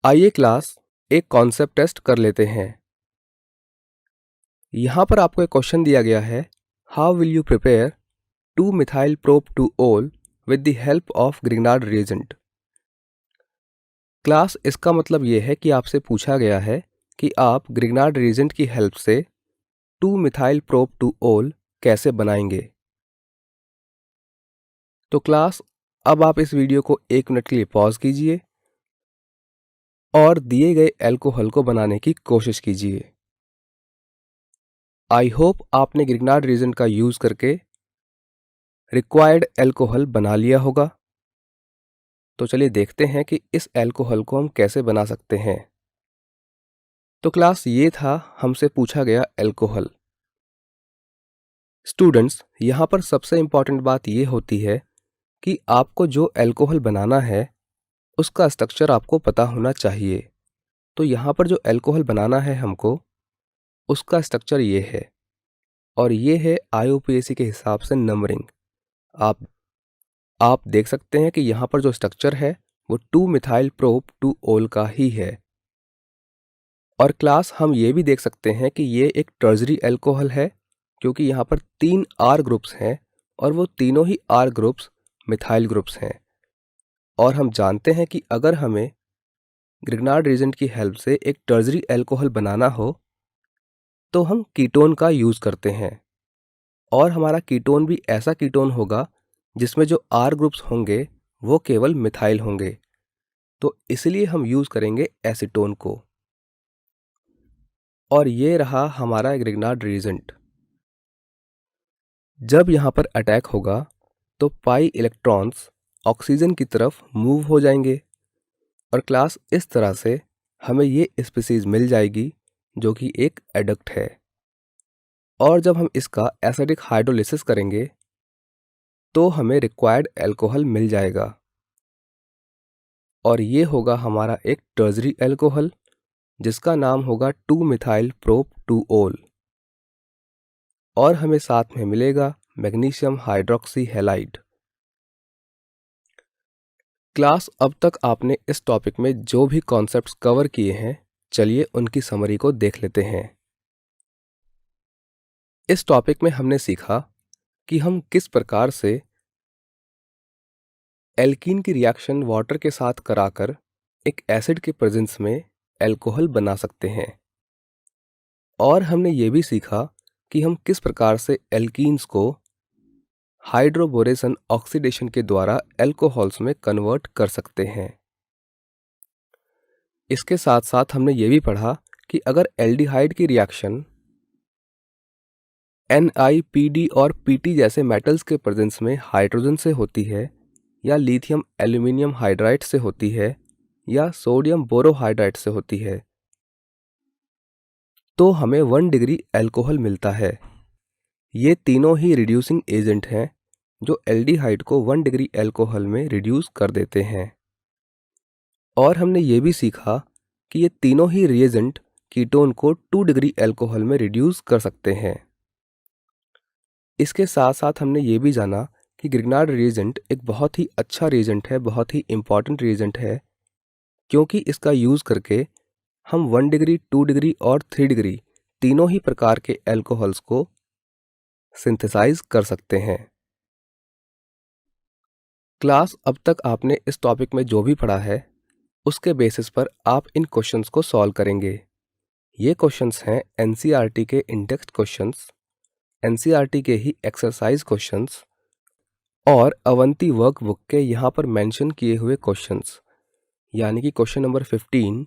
आइए क्लास एक concept test कर लेते हैं। यहाँ पर आपको एक क्वेश्चन दिया गया है, how will you prepare 2 methyl prop to ओल with the help of Grignard reagent. Class इसका मतलब ये है कि आपसे पूछा गया है कि आप ग्रिग्नार्ड रिएजेंट की हेल्प से 2 मिथाइल प्रोप टू ओल कैसे बनाएंगे। तो क्लास अब आप इस वीडियो को 1 मिनट के लिए पॉज कीजिए और दिए गए एल्कोहल को बनाने की कोशिश कीजिए। आई होप आपने ग्रिग्नार्ड रिएजेंट का यूज करके रिक्वायर्ड एल्कोहल बना लिया होगा। तो चलिए देखते हैं कि इस एल्कोहल को हम कैसे बना सकते हैं। तो क्लास ये था हमसे पूछा गया एल्कोहल। स्टूडेंट्स, यहाँ पर सबसे इंपॉर्टेंट बात ये होती है कि आपको जो एल्कोहल बनाना है उसका स्ट्रक्चर आपको पता होना चाहिए। तो यहाँ पर जो एल्कोहल बनाना है हमको, उसका स्ट्रक्चर ये है और ये है IUPAC के हिसाब से नंबरिंग। आप देख सकते हैं कि यहाँ पर जो स्ट्रक्चर है वो 2 मिथाइल प्रोप टू ओल का ही है। और क्लास हम ये भी देख सकते हैं कि ये एक टर्जरी एल्कोहल है क्योंकि यहाँ पर 3 R ग्रुप्स हैं और वो तीनों ही R ग्रुप्स मिथाइल ग्रुप्स हैं। और हम जानते हैं कि अगर हमें ग्रिग्नार्ड रिएजेंट की हेल्प से एक टर्जरी एल्कोहल बनाना हो तो हम कीटोन का यूज़ करते हैं और हमारा कीटोन भी ऐसा कीटोन होगा जिसमें जो R ग्रुप्स होंगे वो केवल मिथाइल होंगे। तो इसलिए हम यूज़ करेंगे एसीटोन को। और ये रहा हमारा ग्रिग्नार्ड रिएजेंट। जब यहाँ पर अटैक होगा तो पाई इलेक्ट्रॉन्स ऑक्सीजन की तरफ मूव हो जाएंगे और क्लास इस तरह से हमें ये स्पीसीज मिल जाएगी जो कि एक एडक्ट है। और जब हम इसका एसिडिक हाइड्रोलिसिस करेंगे तो हमें रिक्वायर्ड एल्कोहल मिल जाएगा और ये होगा हमारा एक टर्जरी एल्कोहल जिसका नाम होगा 2 मिथाइल प्रोप टू ओल। और हमें साथ में मिलेगा मैग्नीशियम हाइड्रोक्सी हैलाइड। क्लास अब तक आपने इस टॉपिक में जो भी कॉन्सेप्ट्स कवर किए हैं, चलिए उनकी समरी को देख लेते हैं। इस टॉपिक में हमने सीखा कि हम किस प्रकार से एल्कीन की रिएक्शन वाटर के साथ कराकर एक एसिड के प्रेजेंस में एल्कोहल बना सकते हैं। और हमने ये भी सीखा कि हम किस प्रकार से एल्कीन्स को हाइड्रोबोरेशन ऑक्सीडेशन के द्वारा एल्कोहल्स में कन्वर्ट कर सकते हैं। इसके साथ साथ हमने ये भी पढ़ा कि अगर एल्डिहाइड की रिएक्शन NiPd और Pt जैसे मेटल्स के प्रेजेंस में हाइड्रोजन से होती है या लिथियम एल्यूमिनियम हाइड्राइड से होती है या सोडियम बोरोहाइड्राइड से होती है तो हमें 1 डिग्री एल्कोहल मिलता है। ये तीनों ही रिड्यूसिंग एजेंट हैं जो एल्डिहाइड को 1 डिग्री एल्कोहल में रिड्यूस कर देते हैं। और हमने ये भी सीखा कि ये तीनों ही रिएजेंट कीटोन को 2 डिग्री एल्कोहल में रिड्यूस कर सकते हैं। इसके साथ साथ हमने ये भी जाना कि ग्रिग्नार्ड रिएजेंट एक बहुत ही अच्छा रिएजेंट है, बहुत ही इम्पॉर्टेंट रिएजेंट है क्योंकि इसका यूज़ करके हम 1 डिग्री, 2 डिग्री और 3 डिग्री तीनों ही प्रकार के एल्कोहल्स को सिंथेसाइज कर सकते हैं। क्लास अब तक आपने इस टॉपिक में जो भी पढ़ा है उसके बेसिस पर आप इन क्वेश्चंस को सॉल्व करेंगे। ये क्वेश्चंस हैं NCERT के इंडेक्स्ड क्वेश्चंस, NCERT के ही एक्सरसाइज क्वेश्चंस और अवंती वर्कबुक के यहाँ पर मेंशन किए हुए क्वेश्चंस, यानी कि क्वेश्चन नंबर 15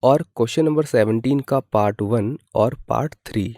और क्वेश्चन नंबर 17 का पार्ट 1 और पार्ट 3।